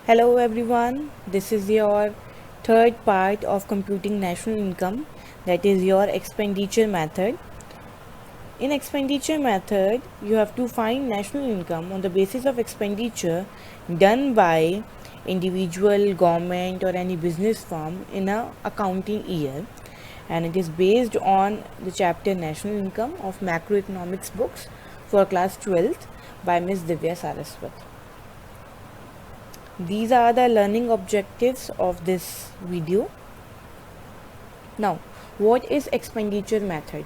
Hello everyone, this is your third part of computing national income, that is your expenditure method. In expenditure method, you have to find national income on the basis of expenditure done by individual, government or any business firm in a accounting year, and it is based on the chapter national income of macroeconomics books for class 12th by Ms. Divya Saraswat. These are the learning objectives of this video. Now, what is expenditure method?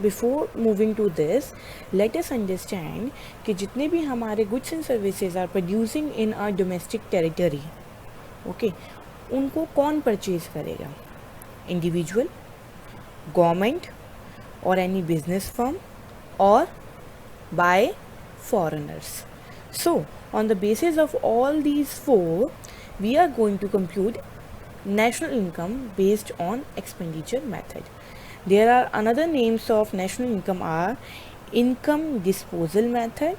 Before moving to this, let us understand कि जितने भी हमारे goods and services are producing in our domestic territory, okay, उनको कौन purchase करेगा? Individual, government or any business firm or by foreigners. So, on the basis of all these four, we are going to compute national income based on expenditure method. There are another names of national income are income disposal method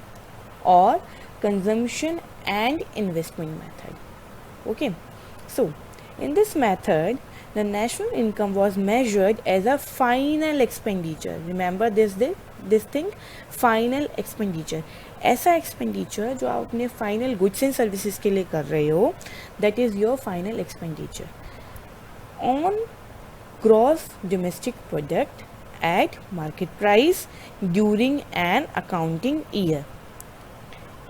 or consumption and investment method. Okay, so in this method, the national income was measured as a final expenditure. Remember this thing, final expenditure. ऐसा expenditure जो आप अपने final goods and services के लिए कर रहे हो, that is your final expenditure on gross domestic product at market price during an accounting year.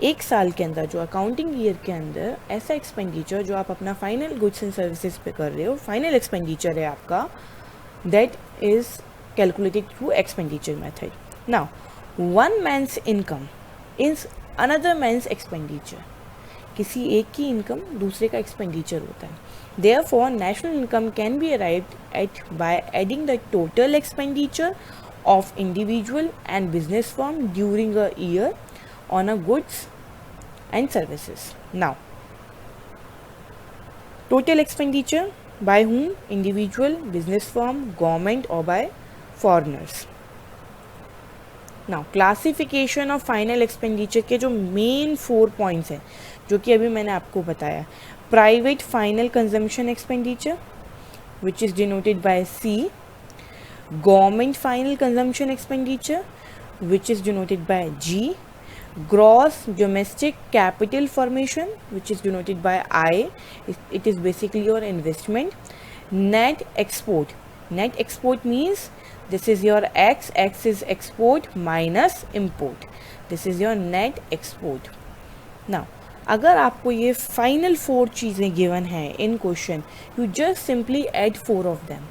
एक साल के अंदर जो अकाउंटिंग ईयर के अंदर ऐसा एक्सपेंडिचर जो आप अपना फाइनल गुड्स एंड सर्विसेज पे कर रहे हो, फाइनल एक्सपेंडिचर है आपका, that is calculated through expenditure method. Now one man's income is another man's expenditure. किसी एक की इनकम दूसरे का एक्सपेंडिचर होता है. Therefore national income can be arrived at by adding the total expenditure of individual and business firm during a year on a goods and services. Now, total expenditure by whom? Individual, business firm, government or by foreigners. Now, classification of final expenditure के जो main 4 points हैं जो कि अभी मैंने आपको बताया. Private final consumption expenditure which is denoted by C. Government final consumption expenditure which is denoted by G. Gross domestic capital formation which is denoted by I. It is basically your investment. Net export. Net export means this is your X. X is export minus import. This is your net export. Now, अगर आपको ये final 4 चीज़ें given हैं इन question, you just simply add 4 of them.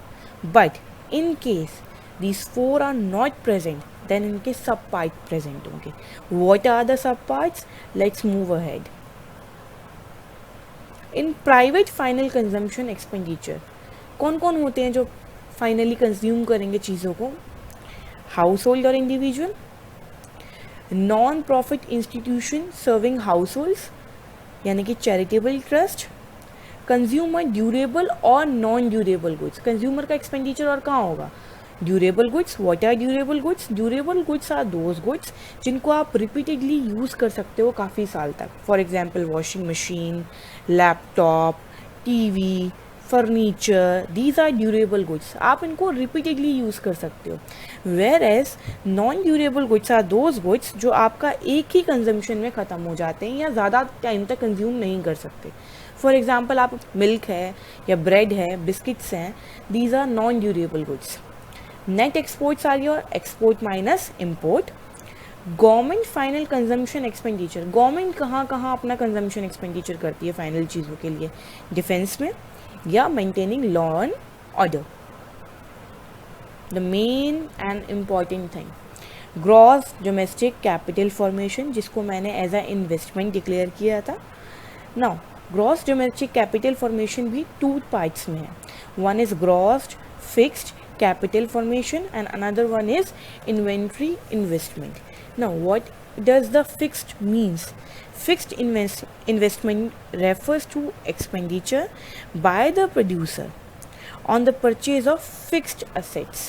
But in case these 4 are not present, then इनके सब part present होंगे. What are the सब parts? Let's move ahead. In private final consumption expenditure, कौन कौन होते हैं जो फाइनली कंज्यूम करेंगे चीज़ों को? हाउस होल्ड और individual, non profit institution serving households यानी कि चैरिटेबल ट्रस्ट, कंज्यूमर ड्यूरेबल और नॉन ड्यूरेबल गुड्स. कंज्यूमर का एक्सपेंडिचर और कहाँ होगा? Durable goods. What are durable goods? Durable goods are those goods जिनको आप रिपीटेडली यूज़ कर सकते हो काफ़ी साल तक. For example washing machine, laptop, TV, furniture, these are durable goods. आप इनको रिपीटेडली यूज़ कर सकते हो. Whereas non durable goods are those goods जो आपका एक ही कंजम्पशन में ख़त्म हो जाते हैं या ज़्यादा टाइम तक कंज्यूम नहीं कर सकते. फॉर एग्जाम्पल आप मिल्क है या ब्रेड है, बिस्किट्स हैं, these are non durable goods. Net exports are your export minus import. Government final consumption expenditure. Government कहाँ कहाँ अपना कंजम्पशन एक्सपेंडिचर करती है फाइनल चीज़ों के लिए? डिफेंस में या maintaining law and order. The main and important thing, gross domestic capital formation जिसको मैंने एज अ इन्वेस्टमेंट डिक्लेयर किया था. Now gross domestic capital formation भी 2 पार्ट्स में है. One is gross fixed capital formation and another one is inventory investment. Now what does the fixed means? Fixed investment refers to expenditure by the producer on the purchase of fixed assets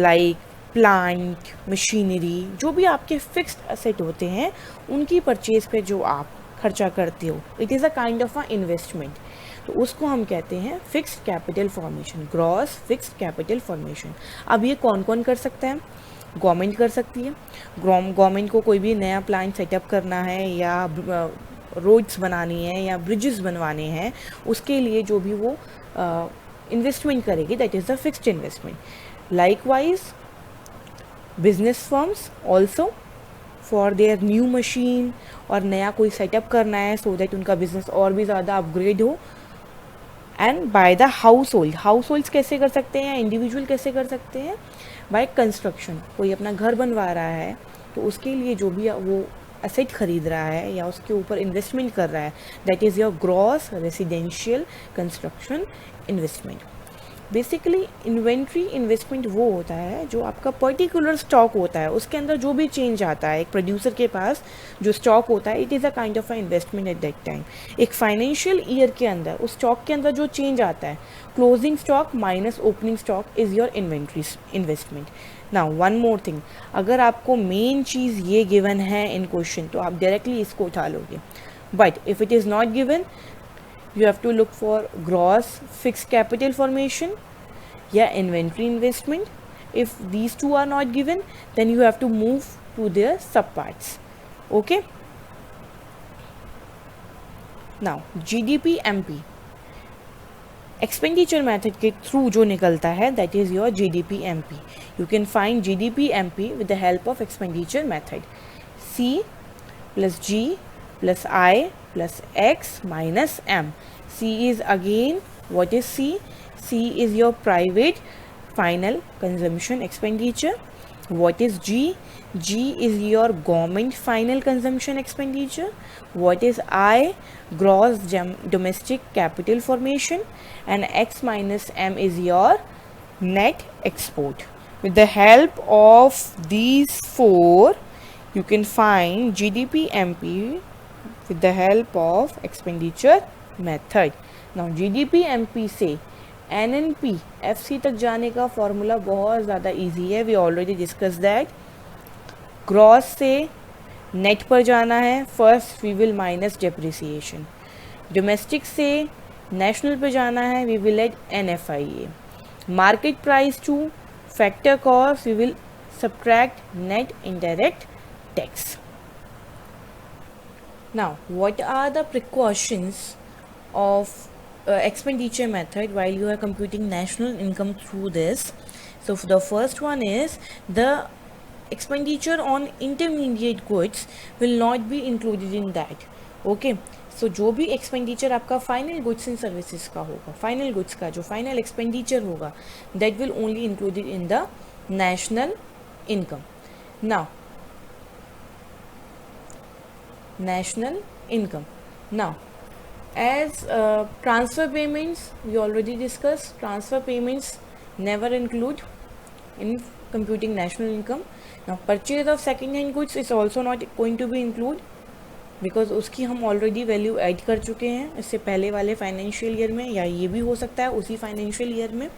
like plant, machinery. जो भी आपके fixed asset होते हैं उनकी purchase पे जो आप खर्चा करते हो, it is a kind of a investment, तो उसको हम कहते हैं fixed capital formation, gross fixed capital formation. अब ये कौन कौन कर सकता है? गवर्नमेंट कर सकती है। गवर्नमेंट को कोई भी नया प्लान सेटअप करना है या रोड्स बनानी है या ब्रिजेस बनवाने हैं, उसके लिए जो भी वो इन्वेस्टमेंट करेगी, that is the fixed investment. Likewise business firms also for their new machine, और नया कोई सेटअप करना है सो दैट उनका बिजनेस और भी ज़्यादा अपग्रेड हो। And by the house holds कैसे कर सकते हैं, इंडिविजुअल कैसे कर सकते हैं? बाय कंस्ट्रक्शन, कोई अपना घर बनवा रहा है तो उसके लिए जो भी वो एसेट खरीद रहा है या उसके ऊपर इन्वेस्टमेंट कर रहा है, that is your gross residential construction investment. Basically inventory investment वो होता है जो आपका पर्टिकुलर स्टॉक होता है, उसके अंदर जो भी चेंज आता है, एक प्रोड्यूसर के पास जो स्टॉक होता है, it is a kind of a investment at that time. एक फाइनेंशियल ईयर के अंदर उस स्टॉक के अंदर जो चेंज आता है, closing stock minus opening stock is your inventory investment. Now one more thing, अगर आपको मेन चीज़ ये गिवन है इन क्वेश्चन तो आप डायरेक्टली इसको उठा लोगे, but if it is not given you have to look for gross fixed capital formation या inventory investment. If these two are not given, then you have to move to their subparts. Okay, now GDP MP expenditure method के through जो निकलता है, that is your GDP MP. You can find GDP MP with the help of expenditure method. C plus G plus I plus X minus M. C is again, what is C? C is your private final consumption expenditure. What is G? G is your government final consumption expenditure. What is I? Gross domestic capital formation. And X minus M is your net export. With the help of these four, you can find GDP MP with the help of expenditure method. Now GDP MP से NNP FC तक जाने का formula बहुत ज़्यादा easy है, we already discuss that. Gross से net पर जाना है, first we will minus depreciation. Domestic से नेशनल पर जाना है, we will add NFIA। Market price to factor cost, we will subtract net indirect tax. Now, what are the precautions of expenditure method while you are computing national income through this? So, the first one is the expenditure on intermediate goods will not be included in that. Okay. So, जो भी expenditure आपका final goods and services का होगा, final goods का जो final expenditure होगा, that will only included in the national income. Now, national income. Now, as transfer payments, we already discussed, transfer payments never include in computing national income. Now, purchase of second hand goods is also not going to be include because उसकी हम already value add कर चुके हैं इससे पहले वाले financial year में, या ये भी हो सकता है उसी financial year में।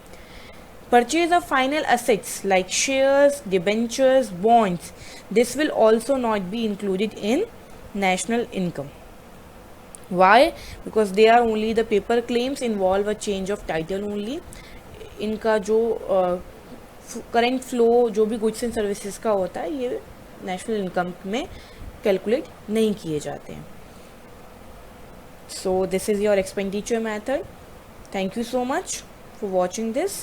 Purchase of final assets like shares, debentures, bonds, this will also not be included in national income. Why? Because they are only the paper claims, involve a change of title only. इनका जो current flow जो भी goods and services का होता है, ये national income में calculate नहीं किए जाते हैं। So this is your expenditure method. Thank you so much for watching this.